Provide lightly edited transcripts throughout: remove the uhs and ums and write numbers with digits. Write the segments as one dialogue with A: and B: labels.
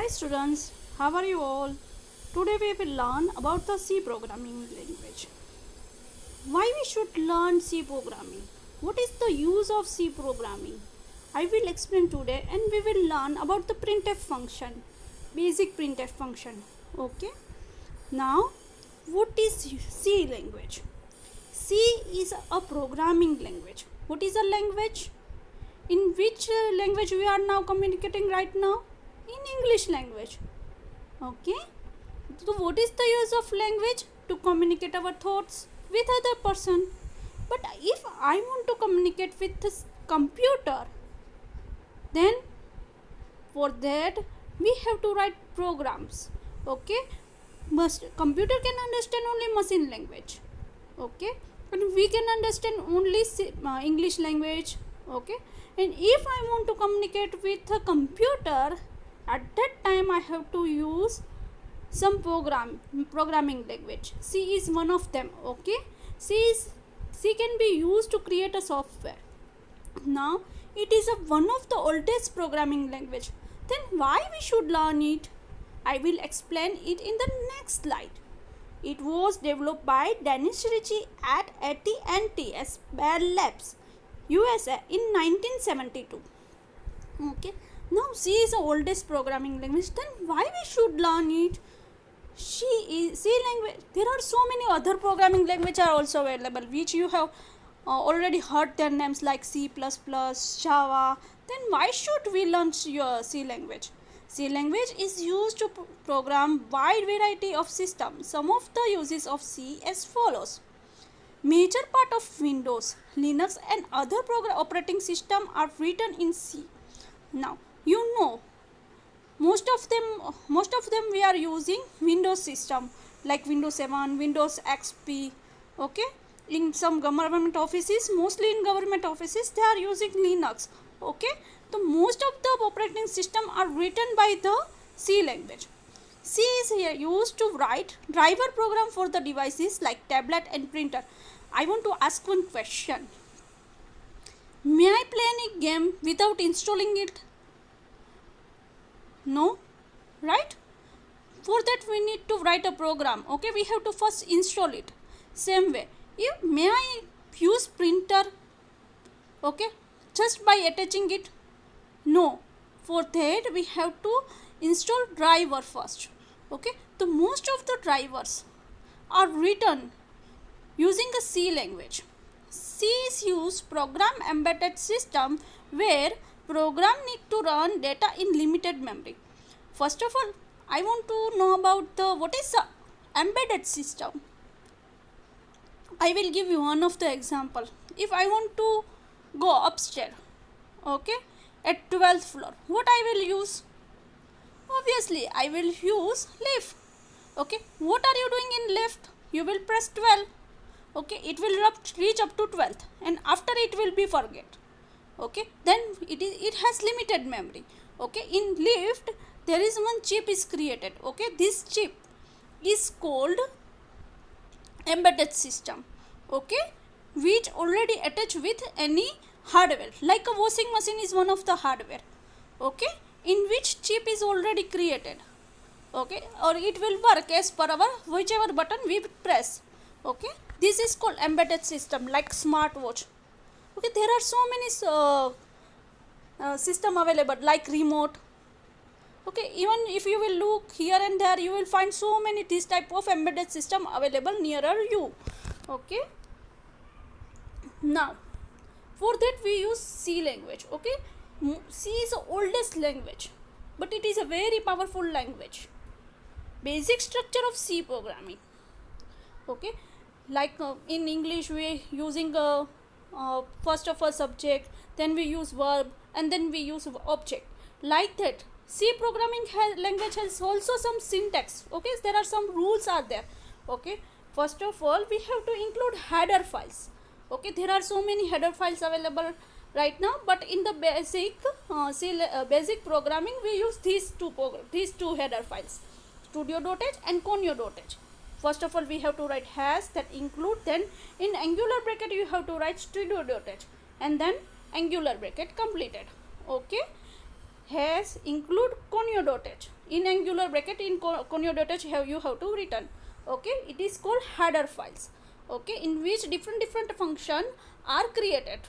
A: students, how are you all? Today we will learn about the C programming language. Why we should learn C programming? What is the use of C programming? I will explain today and we will learn about the printf function, basic printf function. Okay? Now, what is C language? C is a programming language. What is a language? In which language we are now communicating right now? In English language. Okay, so what is the use of language? To communicate our thoughts with other person. But if I want to communicate with this computer, then for that we have to write programs. Okay, computer can understand only machine language. Okay, but we can understand only English language. Okay, and if I want to communicate with a computer, at that time I have to use some programming language. C is one of them. Okay, C can be used to create a software. Now it is one of the oldest programming language. Then why we should learn it? I will explain it in the next slide. It was developed by Dennis Ritchie at AT&T Bell Labs, USA in 1972. Okay, now C is the oldest programming language. Then why we should learn it? C language. There are so many other programming languages are also available, which you have already heard their names like C++, Java. Then why should we learn C language? C language is used to program wide variety of systems. Some of the uses of C as follows. Major part of Windows, Linux and other operating system are written in C. Now you know most of them we are using Windows system like Windows 7, Windows XP. Okay, in some government offices, mostly in government offices they are using Linux. Okay, so most of the operating system are written by the C language. C is here used to write driver program for the devices like tablet and printer. I want to ask one question. May I play any game without installing it? No, right? For that we need to write a program. Okay, we have to first install it. Same way, may I use printer? Okay, just by attaching it? No, for that we have to install driver first. Okay, the most of the drivers are written using a C language. C is used program embedded system where program need to run data in limited memory. First of all, I want to know about what is the embedded system. I will give you one of the example. If I want to go upstairs, okay, at 12th floor, what I will use? Obviously, I will use lift. Okay, what are you doing in lift? You will press 12. Okay, it will reach up to 12th and after it will be forget. Okay, then it has limited memory. Okay, in lift there is one chip is created. Okay, this chip is called embedded system. Okay, which already attached with any hardware, like a washing machine is one of the hardware. Okay, in which chip is already created. Okay, or it will work as per our whichever button we press. Okay, this is called embedded system like smartwatch. Okay, there are so many system available like remote. Okay, even if you will look here and there, you will find so many this type of embedded system available nearer you. Okay, now for that we use C language. Okay, C is the oldest language, but it is a very powerful language. Basic structure of C programming. Okay, like in English we using first of all subject, then we use verb, and then we use object. Like that, C programming language has also some syntax. Okay, there are some rules are there. Okay, first of all we have to include header files. Okay, there are so many header files available right now, but in the basic programming we use these two header files, studio.h and conio.h. First of all we have to write hash that include, then in angular bracket you have to write studio.h and then angular bracket completed. Okay, hash include conio.h in angular bracket in conio.h you have to return. Okay, it is called header files. Okay, in which different function are created.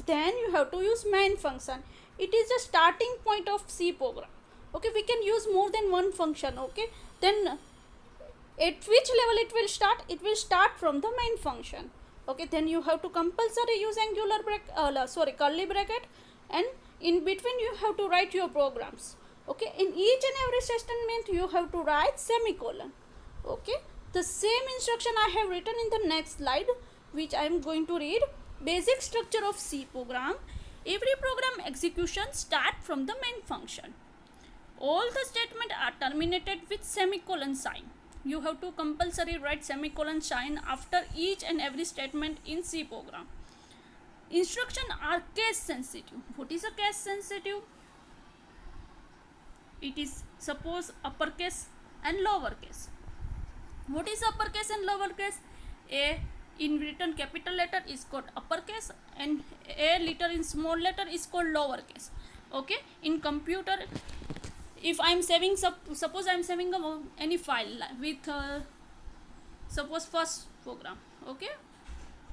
A: Then you have to use main function. It is the starting point of C program. Okay, we can use more than one function. Okay, then at which level it will start? It will start from the main function. Okay, then you have to compulsory use angular curly bracket, and in between you have to write your programs. Okay, in each and every statement you have to write semicolon. Okay, the same instruction I have written in the next slide, which I am going to read. Basic structure of C program. Every program execution start from the main function. All the statements are terminated with semicolon sign. You have to compulsory write semicolon sign after each and every statement in C program. Instructions are case sensitive. What is a case sensitive? It is suppose uppercase and lowercase. What is uppercase and lowercase? A in written capital letter is called uppercase, and a letter in small letter is called lowercase. Okay, in computer, if I am saving, suppose I am saving any file with suppose first program. Okay,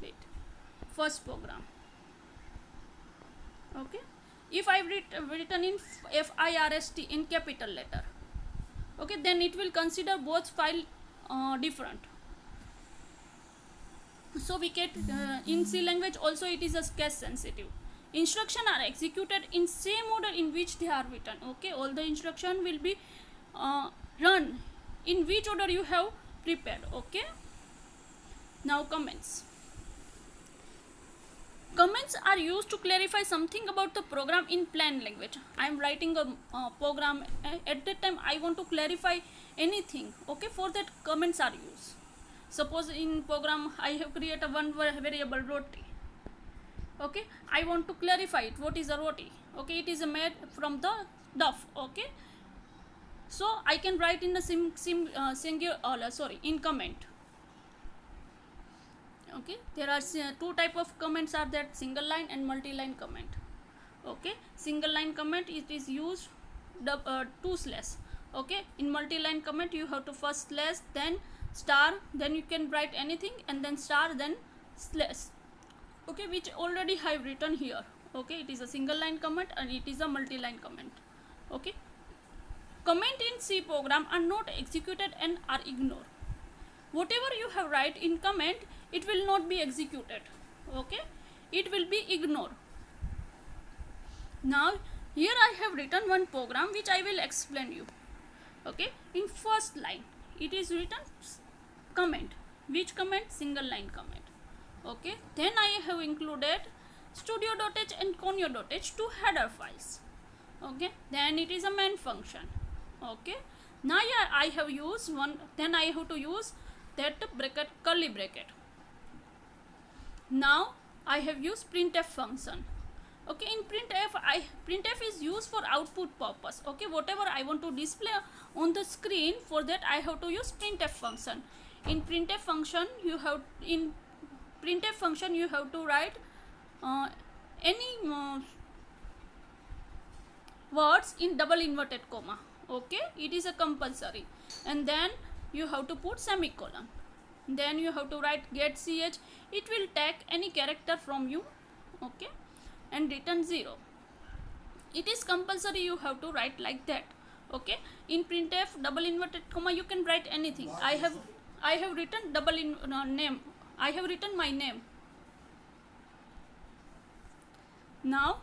A: wait, first program. Okay, if I written in FIRST in capital letter, okay, then it will consider both file different. So we get in C language also it is a case sensitive. Instruction are executed in same order in which they are written. Okay, all the instruction will be run in which order you have prepared. Okay, now comments. Comments are used to clarify something about the program in plain language. I am writing a program, at that time I want to clarify anything. Okay, for that comments are used. Suppose in program I have created one variable roti. Okay, I want to clarify it. What is a roti? Okay, it is made from the dough. Okay, so I can write in the in comment. Okay, there are two type of comments are that, single line and multi-line comment. Okay, single line comment it is used two slash. Okay, in multi-line comment you have to first slash, then star, then you can write anything, and then star, then slash. Okay, which already I have written here. Okay, it is a single line comment and it is a multi-line comment. Okay, comment in C program are not executed and are ignored. Whatever you have write in comment, it will not be executed. Okay, it will be ignored. Now here I have written one program which I will explain you. Okay, in first line it is written comment. Which comment? Single line comment. Okay, then I have included studio.h and conio.h two header files. Okay, then it is a main function. Okay, now I have used one, then I have to use that bracket, curly bracket. Now I have used printf function. Okay, in printf is used for output purpose. Okay, whatever I want to display on the screen, for that I have to use printf function. In printf function you have to write any words in double inverted comma. Okay, it is a compulsory, and then you have to put semicolon. Then you have to write get ch. It will take any character from you. Okay, and return 0. It is compulsory, you have to write like that. Okay, in printf double inverted comma you can write anything. I have written name. I have written my name. Now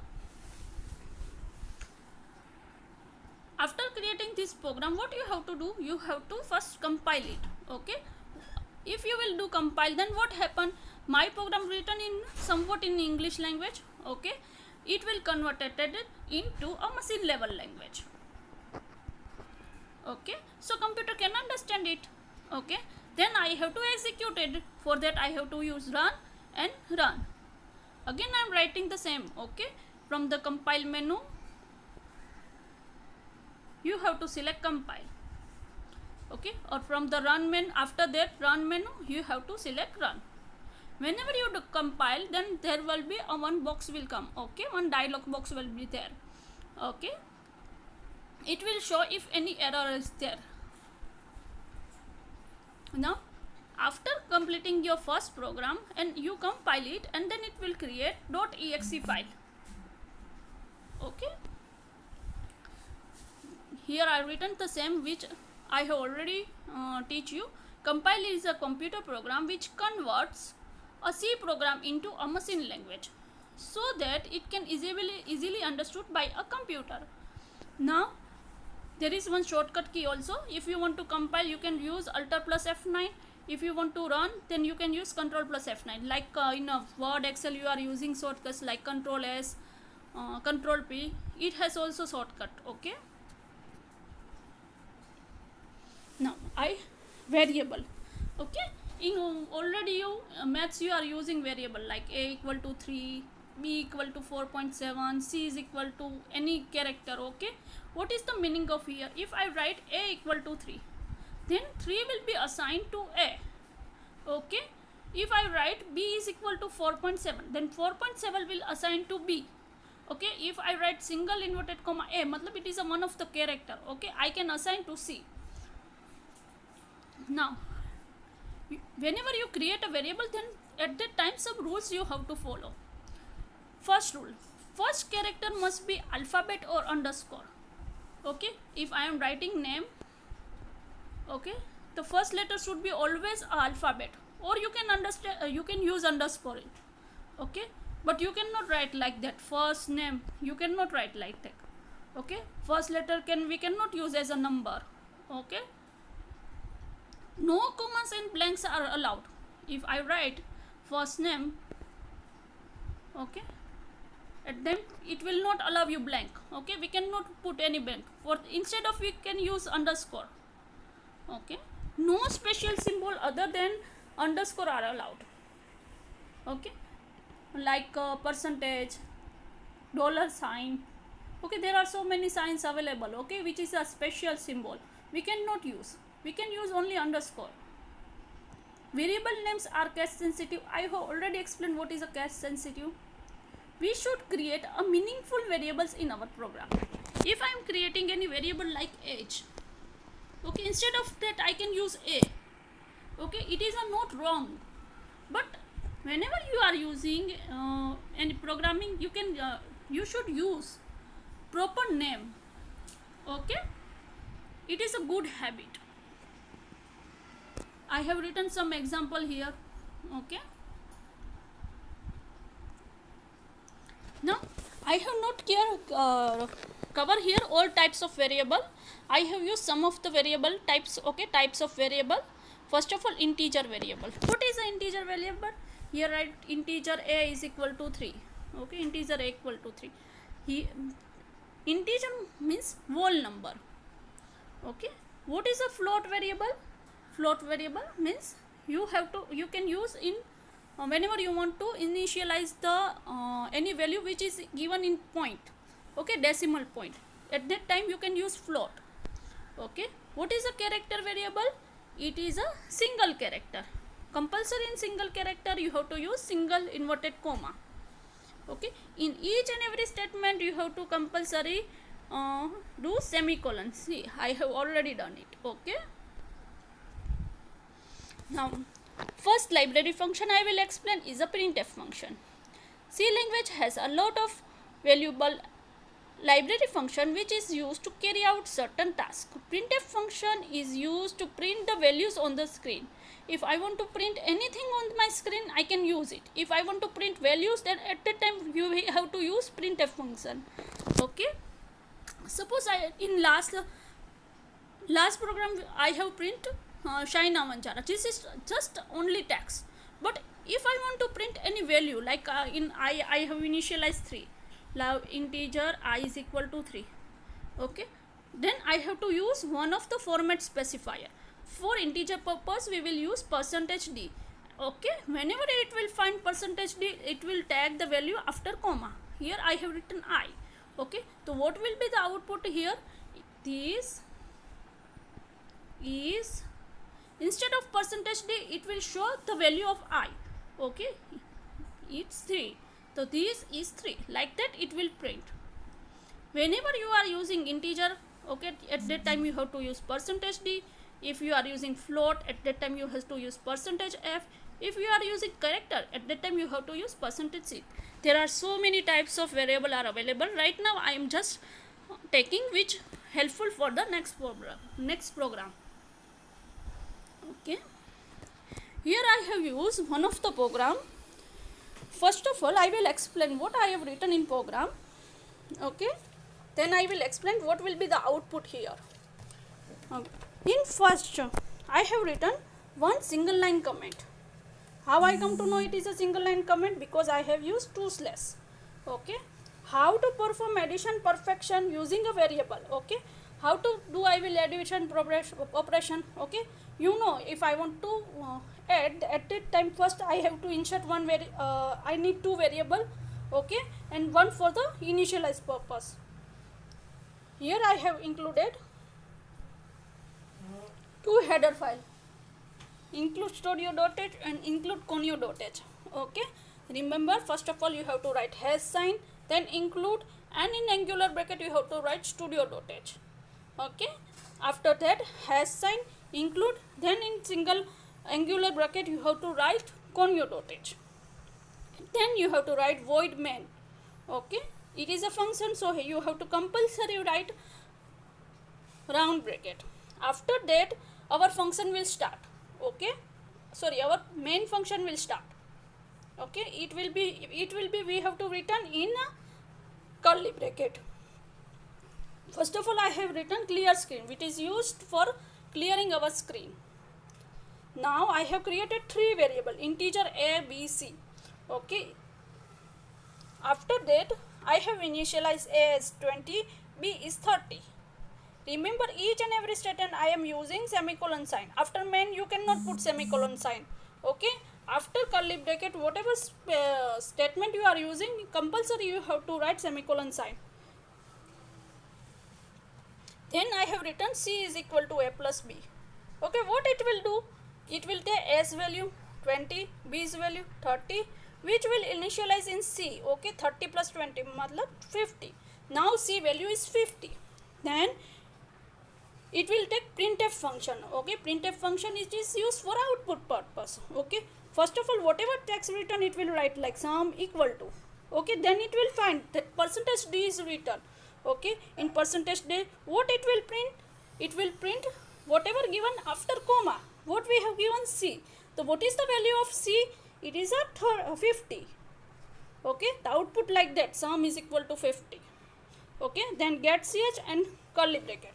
A: after creating this program, what you have to do? You have to first compile it. Okay, if you will do compile, then what happen? My program written in somewhat in English language. Okay, it will convert it into a machine level language. Okay, so computer can understand it. Okay, then I have to execute it. For that I have to use run and run. Again I am writing the same. Okay, from the compile menu you have to select compile. Okay, or from the run menu, after that run menu you have to select run. Whenever you do compile, then there will be one box will come. Okay, one dialog box will be there. Okay, it will show if any error is there. Now after completing your first program and you compile it, and then it will create .exe file. Okay, here I written the same which I have already teach you. Compile is a computer program which converts a C program into a machine language so that it can easily understood by a computer. Now there is one shortcut key also. If you want to compile, you can use Alt plus F9. If you want to run, then you can use Control plus F9. Like in a Word, Excel, you are using shortcuts like Control S, Control P. It has also shortcut. Okay. Now variable. Okay. In already you maths you are using variable like a equal to 3, b equal to 4.7, c is equal to any character. Okay. What is the meaning of here? If I write a equal to 3, then 3 will be assigned to a. Okay. If I write b is equal to 4.7, then 4.7 will assign to b. Okay. If I write single inverted comma a, matlab it is a one of the character. Okay. I can assign to c. Now whenever you create a variable, then at that time some rules you have to follow. First rule, first character must be alphabet or underscore. Okay, if I am writing name, okay, the first letter should be always a alphabet, or you can understand you can use underscore it. Okay, but you cannot write like that. First name you cannot write like that. Okay, first letter we cannot use as a number. Okay, no commas and blanks are allowed. If I write first name, okay, at them it will not allow you blank. Okay, we cannot put any blank. For instead of we can use underscore. Okay, no special symbol other than underscore are allowed. Okay, like percentage, dollar sign. Okay, there are so many signs available. Okay, which is a special symbol we cannot use. We can use only underscore. Variable names are case sensitive. I have already explained what is a case sensitive. We should create a meaningful variables in our program. If I am creating any variable like age, okay, instead of that I can use a. Okay, it is not wrong, but whenever you are using any programming, you should use proper name. Okay, it is a good habit. I have written some example here. Okay, now I have not cover here all types of variable. I have used some of the variable types. Okay, types of variable. First of all, integer variable. What is an integer variable? Here write integer a is equal to 3. Okay, integer a equal to 3. Integer means whole number. Okay, what is a float variable? Float variable means you can use in whenever you want to initialize the any value which is given in point. Okay, decimal point. At that time you can use float. Okay, what is a character variable? It is a single character. Compulsory in single character you have to use single inverted comma. Okay, in each and every statement you have to compulsory do semicolon. See, I have already done it. Okay, now first library function I will explain is a printf function. C language has a lot of valuable library function which is used to carry out certain tasks. Printf function is used to print the values on the screen. If I want to print anything on my screen, I can use it. If I want to print values, then at that time you have to use printf function. Okay, suppose in last program I have print Shaina Manchara. This is just only text. But if I want to print any value, like I have initialized 3. Now integer I is equal to 3. Okay, then I have to use one of the format specifier. For integer purpose we will use %d. Okay, whenever it will find %d, it will tag the value after comma. Here I have written I. Okay, so what will be the output here? This is, instead of %d, it will show the value of I. Okay, it's 3. So this is 3. Like that it will print. Whenever you are using integer Okay, at that time you have to use percentage d. If you are using float, at that time you have to use percentage f. If you are using character, at that time you have to use percentage c. There are so many types of variable are available. Right now I am just taking which helpful for the next program. Okay, here I have used one of the program. First of all, I will explain what I have written in program. Okay, then I will explain what will be the output here. In first, I have written one single line comment. How I come to know it is a single line comment? Because I have used two slash. Okay, how to perform addition perfection using a variable. Okay, how to do I will addition operation. Okay, you know, if I want to add at that time, first I have to insert one I need two variable. Okay, and one for the initialize purpose. Here I have included two header file, include studio.h and include conio.h. Okay, remember, first of all you have to write hash sign, then include, and in angular bracket you have to write studio.h. Okay, after that hash sign, include, then in single angular bracket you have to write conio.h. Then you have to write void main. Okay, it is a function, so you have to compulsory write round bracket. After that our function will start. Okay, sorry, our main function will start. Okay, it will be we have to return in a curly bracket. First of all, I have written clear screen, which is used for clearing our screen. Now I have created three variable, integer a, b, c. Okay, after that I have initialized a as 20, b is 30. Remember, each and every statement I am using semicolon sign. After main you cannot put semicolon sign. Okay, after curly bracket, whatever statement you are using, compulsory you have to write semicolon sign. Then I have written c is equal to a plus b. Okay, what it will do? It will take a's value 20, b's value 30, which will initialize in c. Okay, 30 plus 20 matlab 50. Now c value is 50. Then it will take printf function. Okay, printf function is used for output purpose. Okay, first of all, whatever text written, it will write like sum equal to. Okay, then it will find that percentage d is written. Okay, in percentage d, what it will print? It will print whatever given after comma. What we have given c. So what is the value of c? It is a 50. Okay, the output like that, sum is equal to 50. Okay, then get ch and curly bracket.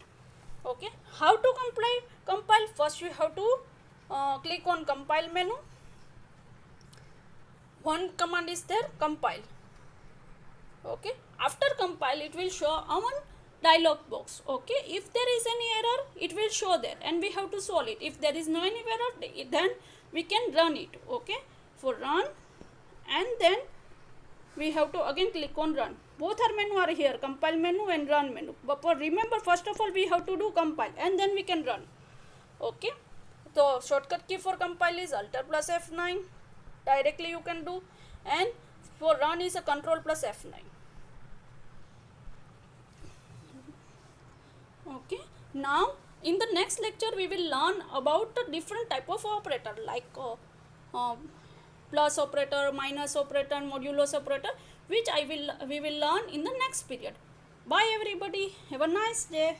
A: Okay, how to compile? First you have to click on compile menu. One command is there, compile. Okay, after compile it will show a one dialog box. Okay, if there is any error, it will show there and we have to solve it. If there is no any error, then we can run it. Okay, for run, and then we have to again click on run. Both are menu are here, compile menu and run menu. But remember, first of all we have to do compile and then we can run. Okay, so shortcut key for compile is Alt plus F9. Directly you can do, and for run is a Control plus F9. Okay, now in the next lecture we will learn about the different type of operator like plus operator, minus operator, modulus operator, which we will learn in the next period. Bye everybody, have a nice day.